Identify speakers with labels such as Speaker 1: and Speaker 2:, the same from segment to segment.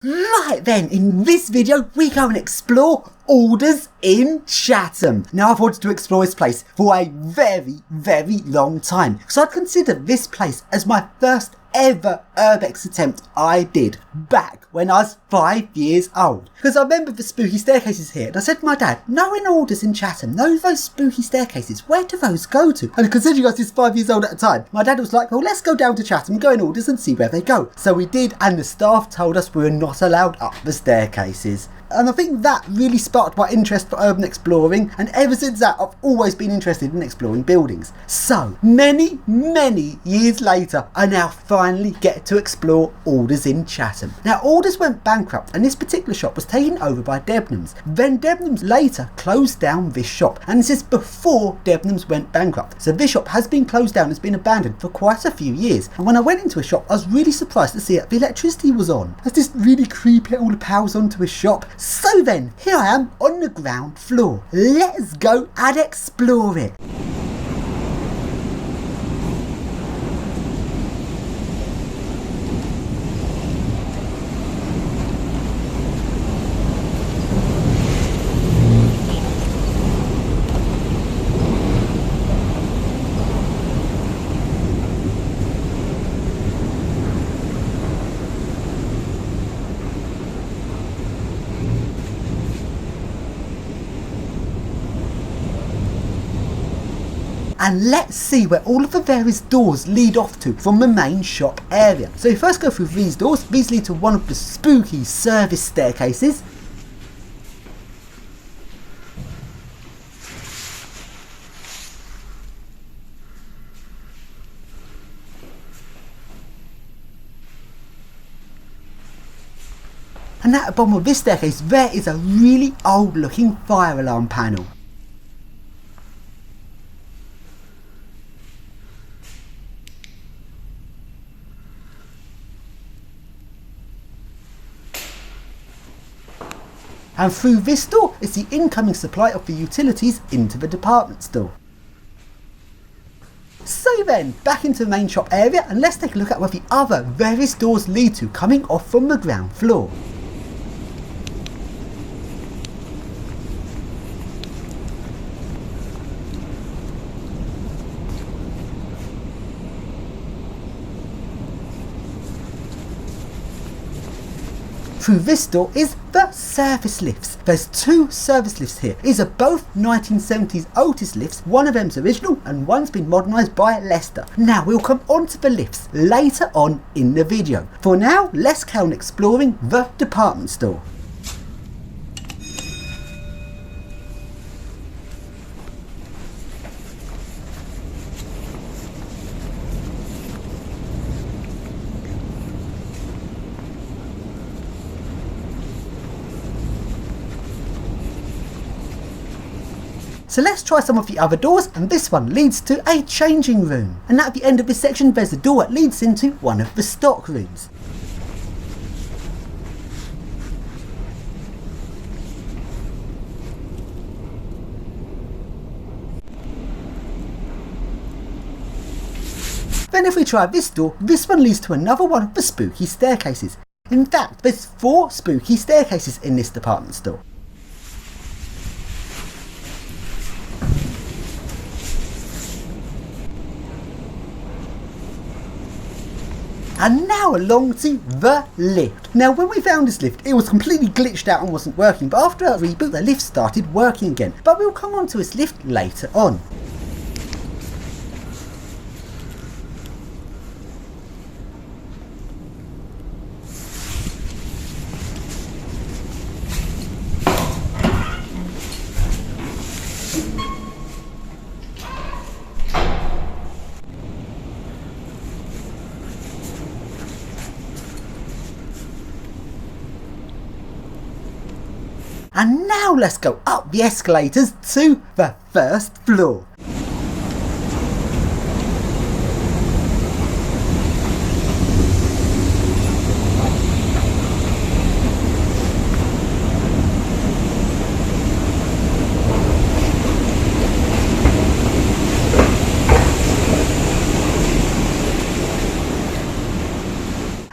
Speaker 1: Right then, in this video we go and explore Allders in Chatham. Now I've wanted to explore this place for a very long time because I'd consider this place as my first ever URBEX attempt I did back when I was 5 years old. Because I remember the spooky staircases here and I said to my dad, knowing Allders in Chatham, know those spooky staircases, where do those go to? And considering I was just 5 years old at the time, my dad was like, well, let's go down to Chatham, go in Allders and see where they go. So we did, and the staff told us we were not allowed up the staircases. And I think that really sparked my interest for urban exploring, and ever since that I've always been interested in exploring buildings. So many years later I now finally get to explore Allders in Chatham. Now Allders went bankrupt and this particular shop was taken over by Debenhams. Then Debenhams later closed down this shop, and this is before Debenhams went bankrupt. So this shop has been closed down, has been abandoned for quite a few years, and when I went into a shop I was really surprised to see that the electricity was on. That's just really creepy how all the power's onto a shop. So then, here I am on the ground floor. Let's go and explore it. And let's see where all of the various doors lead off to from the main shop area. So you first go through these doors. These lead to one of the spooky service staircases. And at the bottom of this staircase there is a really old looking fire alarm panel. And through this door is the incoming supply of the utilities into the department store. So then, back into the main shop area, and let's take a look at where the other various doors lead to coming off from the ground floor. Through this door is the service lifts. There's two service lifts here. These are both 1970s Otis lifts. One of them's original and one's been modernised by Leicester. Now we'll come onto the lifts later on in the video. For now, let's carry on exploring the department store. So let's try some of the other doors, and this one leads to a changing room. And at the end of this section there's a door that leads into one of the stock rooms. Then if we try this door, this one leads to another one of the spooky staircases. In fact, there's 4 spooky staircases in this department store. And now along to the lift. Now when we found this lift, it was completely glitched out and wasn't working, but after a reboot the lift started working again. But we'll come on to this lift later on. And now let's go up the escalators to the first floor.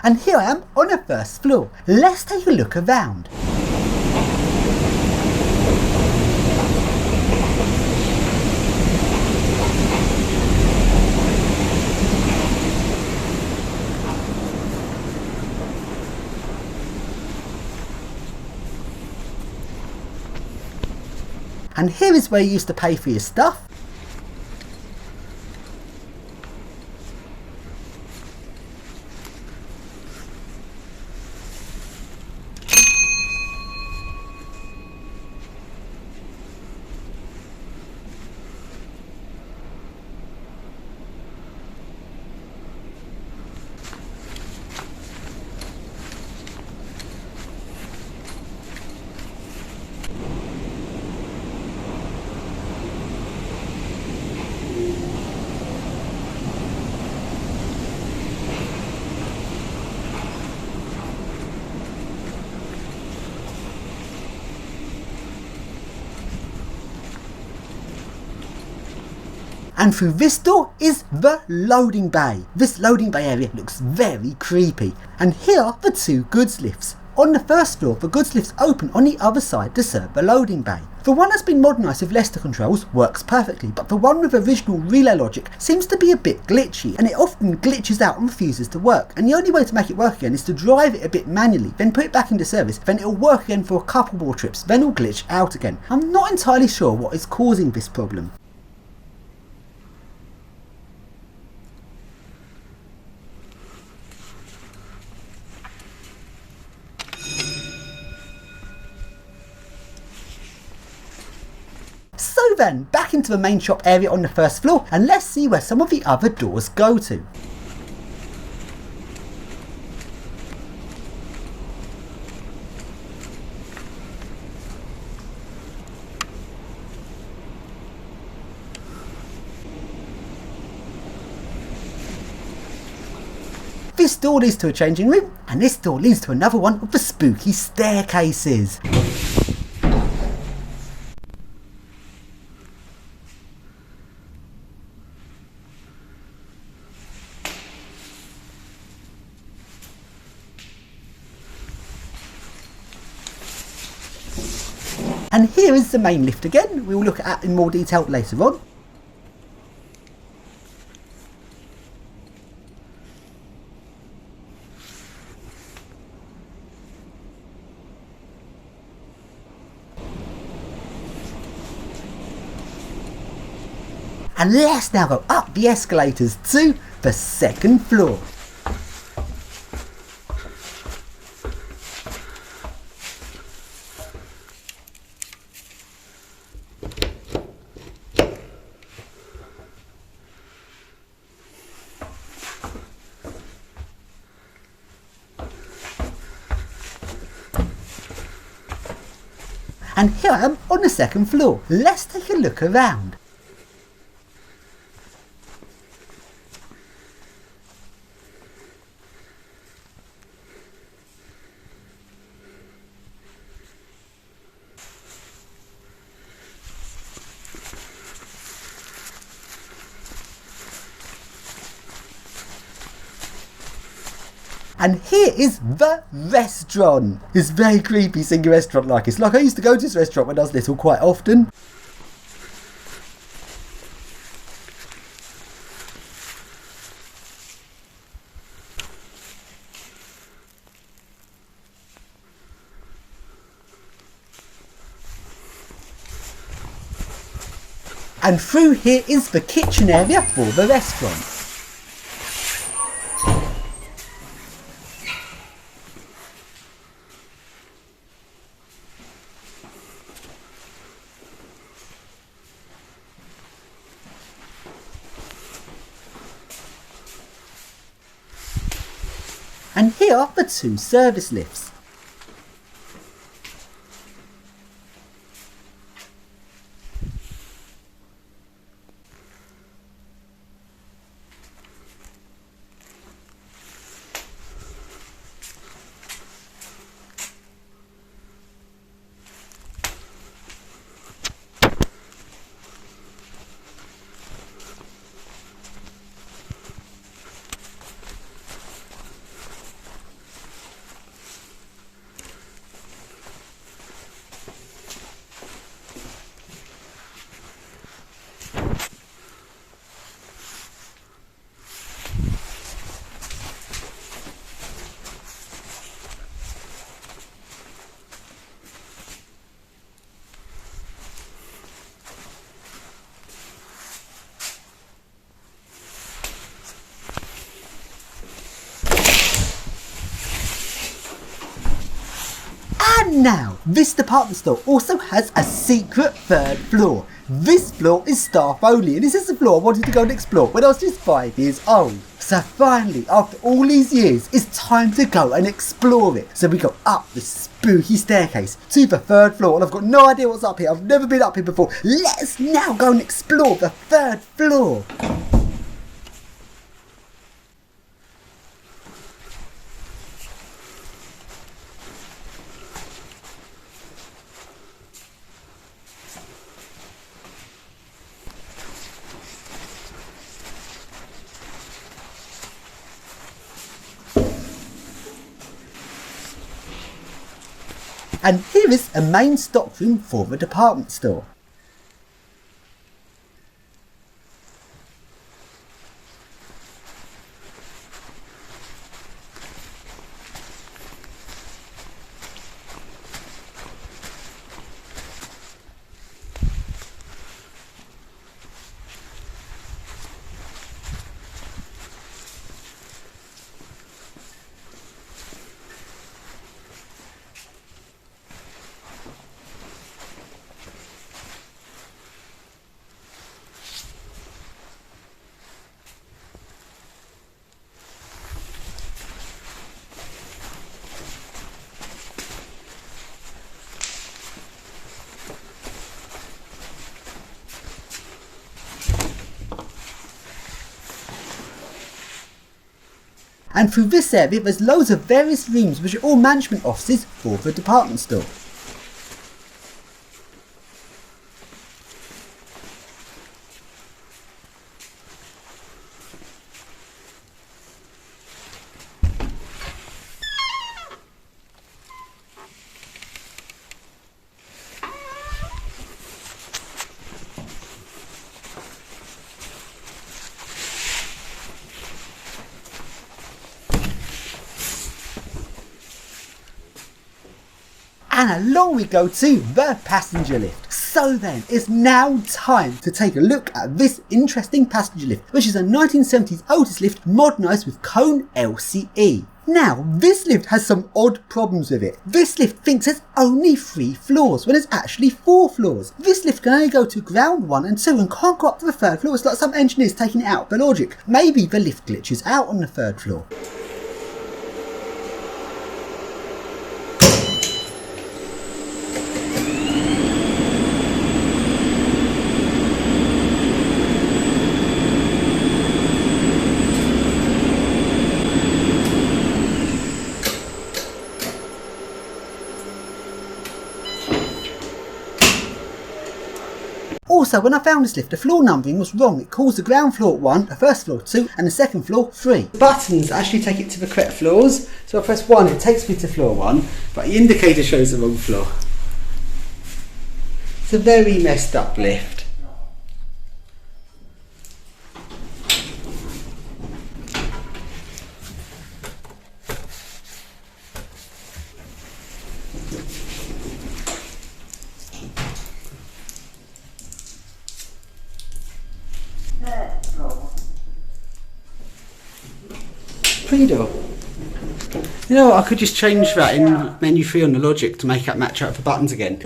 Speaker 1: And here I am on the first floor. Let's take a look around. And here is where you used to pay for your stuff. And through this door is the loading bay. This loading bay area looks very creepy. And here are the two goods lifts. On the first floor, the goods lifts open on the other side to serve the loading bay. The one that's been modernised with Leicester controls works perfectly, but the one with original relay logic seems to be a bit glitchy, and it often glitches out and refuses to work. And the only way to make it work again is to drive it a bit manually, then put it back into service, then it'll work again for a couple more trips, then it'll glitch out again. I'm not entirely sure what is causing this problem. So then, back into the main shop area on the first floor, and let's see where some of the other doors go to. This door leads to a changing room, and this door leads to another one of the spooky staircases. And here is the main lift again, we will look at in more detail later on. And let's now go up the escalators to the second floor. And here I am on the second floor. Let's take a look around. And here is the restaurant. It's very creepy seeing a restaurant like this. Like I used to go to this restaurant when I was little quite often. And through here is the kitchen area for the restaurant. And here are the two service lifts. And now, this department store also has a secret third floor. This floor is staff only, and this is the floor I wanted to go and explore when I was just 5 years old. So finally, after all these years, it's time to go and explore it. So we go up the spooky staircase to the third floor, and I've got no idea what's up here. I've never been up here before. Let's now go and explore the third floor. And here is a main stockroom for the department store. And through this area there's loads of various rooms which are all management offices for the department store. And along we go to the passenger lift. So then, it's now time to take a look at this interesting passenger lift, which is a 1970s Allders lift modernised with cone LCE. Now, this lift has some odd problems with it. This lift thinks there's only 3 floors, when there's actually 4 floors. This lift can only go to ground 1 and 2 and can't go up to the 3rd floor. It's like some engineers taking it out of the logic. Maybe the lift glitches out on the 3rd floor. Also, when I found this lift, the floor numbering was wrong. It calls the ground floor 1, the 1st floor 2, and the 2nd floor 3. The buttons actually take it to the correct floors. So I press 1, it takes me to floor 1, but the indicator shows the wrong floor. It's a very messed up lift. Door. You know what, I could just change that in menu 3 on the logic to make it match up the buttons again.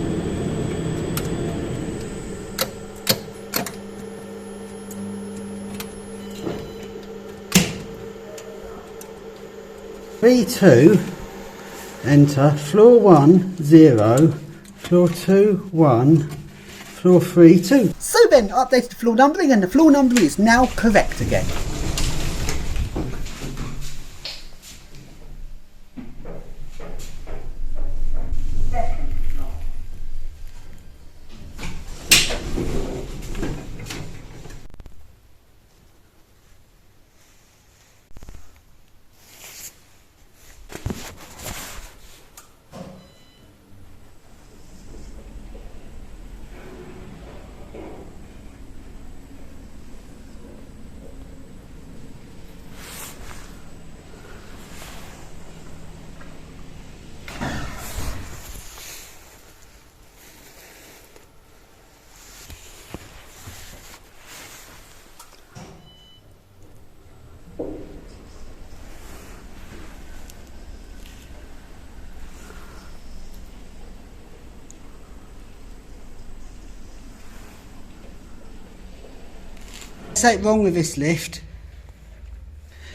Speaker 1: Three, 2, enter, floor 1, 0, floor 2, 1, floor 3, 2. So then, I updated the floor numbering and the floor numbering is now correct again. Something wrong with this lift.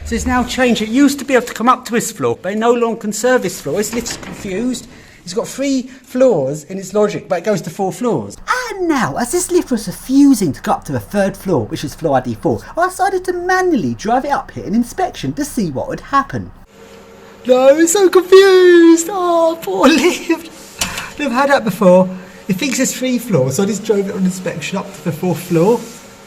Speaker 1: So it's now changed. It used to be able to come up to this floor, but it no longer can serve this floor. This lift's confused. It's got 3 floors in its logic, but it goes to 4 floors. And now, as this lift was refusing to go up to the 3rd floor, which is floor ID 4, I decided to manually drive it up here in inspection to see what would happen. No, I'm so confused. Oh, poor lift. I've had that before. It thinks there's 3 floors, so I just drove it on inspection up to the 4th floor.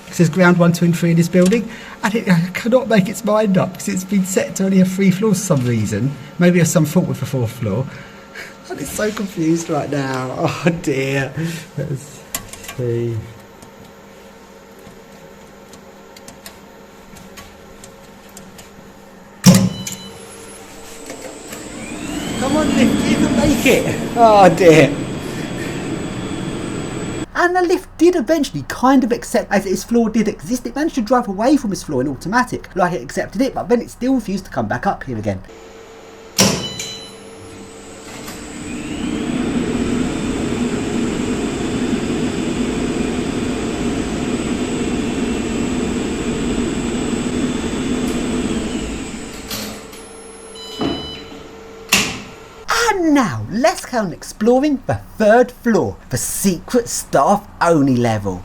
Speaker 1: It says ground 1, 2 and 3 in this building, and it cannot make its mind up because it's been set to only have 3 floors for some reason. Maybe there's some fault with the 4th floor. And it's so confused right now. Oh dear. Let's see. Come on, lift, you can make it. Oh dear. And the lift did eventually kind of accept as its floor did exist. It managed to drive away from its floor in automatic, like it accepted it, but then it still refused to come back up here again. And now, let's go on exploring the 3rd floor, the secret staff only level.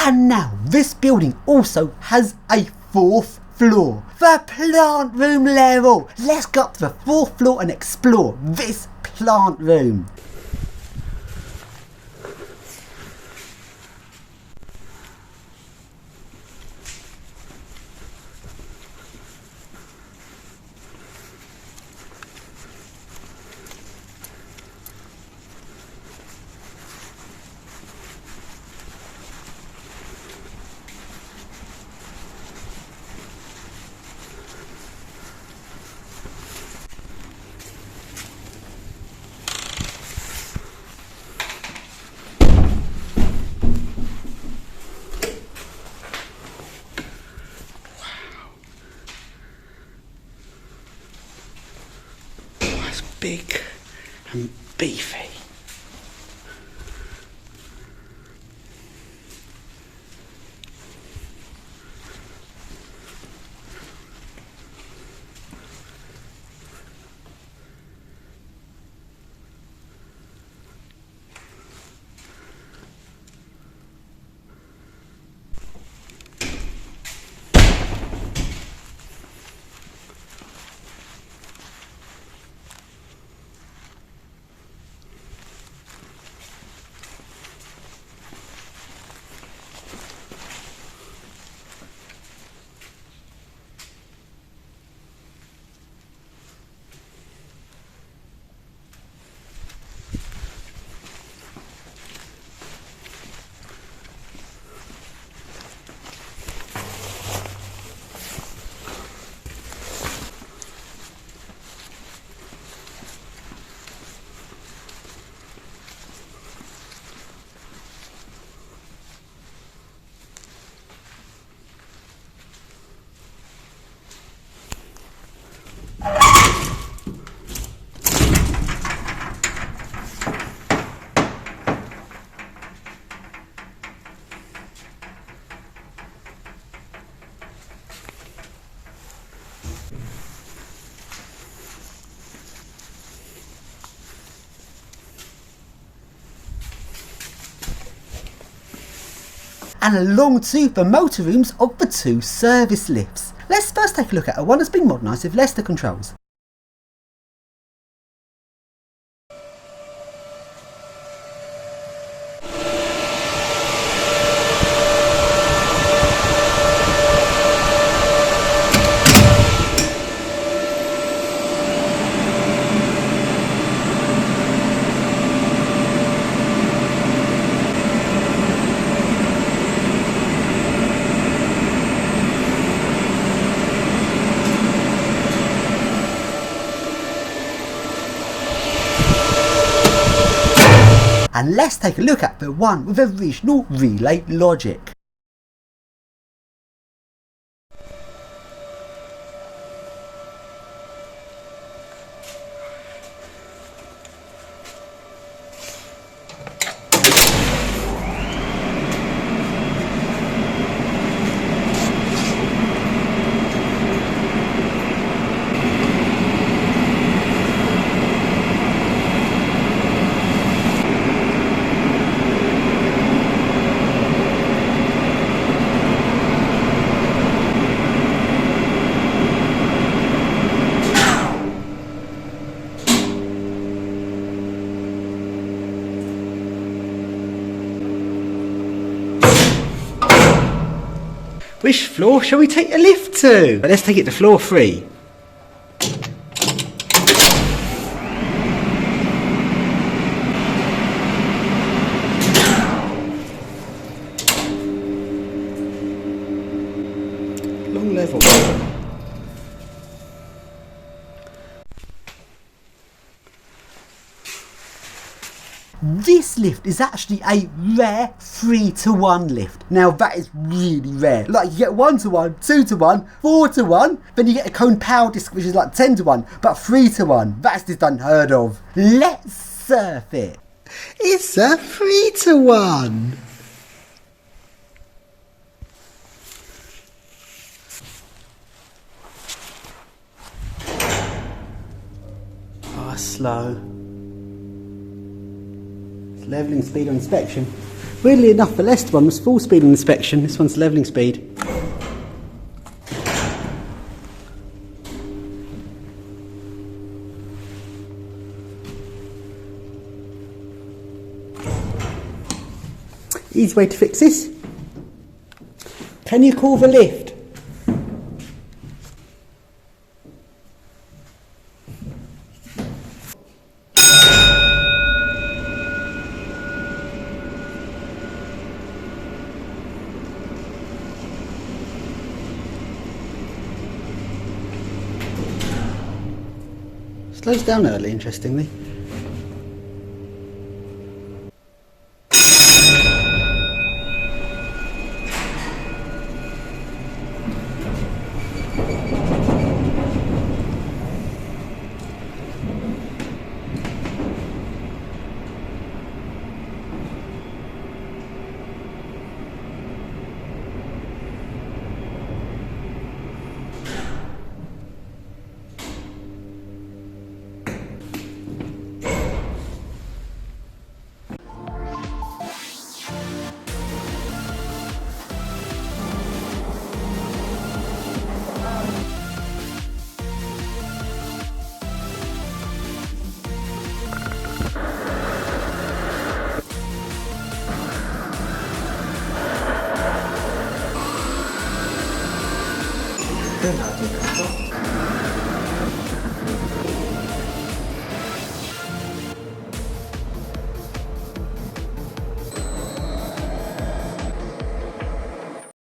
Speaker 1: And now, this building also has a 4th floor, the plant room level. Let's go up to the 4th floor and explore this plant room. and a long tube for motor rooms of the 2 service lifts. Let's first take a look at a one that's been modernised with Leicester controls. And let's take a look at the one with original relay logic. Which floor shall we take the lift to? Let's take it to floor 3. Long level. This lift is actually a rare 3-to-1 lift. Now that is really rare. Like you get 1-to-1, 2-to-1, 4-to-1, then you get a cone power disc which is like 10-to-1, but 3-to-1. That's just unheard of. Let's surf it. It's a 3-to-1. Oh, slow. Levelling speed on inspection. Weirdly enough, the Leicester one was full speed on inspection. This one's levelling speed. Easy way to fix this. Can you call the lift? Slows down early, interestingly.